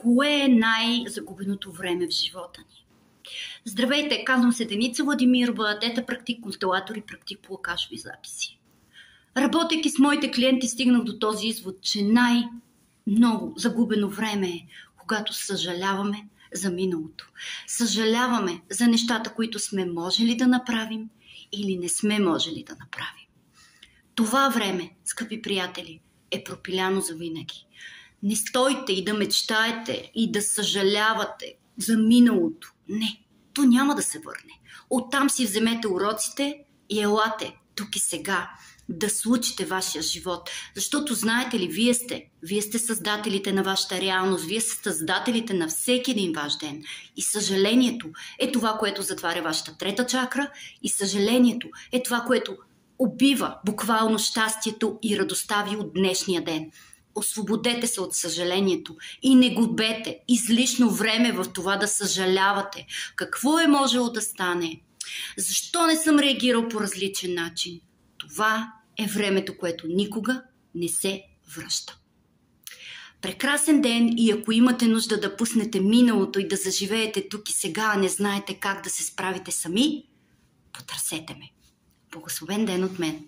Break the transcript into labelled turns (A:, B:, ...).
A: кое е най-загубеното време в живота ни? Здравейте, казвам се Деница Владимирова, тета практик, констелатор и практик по акашови записи. Работейки с моите клиенти, стигнах до този извод, че най-много загубено време е, когато съжаляваме за миналото. Съжаляваме за нещата, които сме можели да направим или не сме можели да направим. Това време, скъпи приятели, е пропиляно завинаги. Не стойте и да мечтаете и да съжалявате за миналото. Не, то няма да се върне. Оттам си вземете уроците и елате тук и сега да случите вашия живот. Защото знаете ли, вие сте създателите на вашата реалност, вие сте създателите на всеки един ваш ден. И съжалението е това, което затваря вашата трета чакра, и съжалението е това, което убива буквално щастието и радостта ви от днешния ден. Освободете се от съжалението и не губете излишно време в това да съжалявате. Какво е можело да стане? Защо не съм реагирал по различен начин? Това е времето, което никога не се връща. Прекрасен ден, и ако имате нужда да пуснете миналото и да заживеете тук и сега, а не знаете как да се справите сами, потърсете ме. Благословен ден от мен!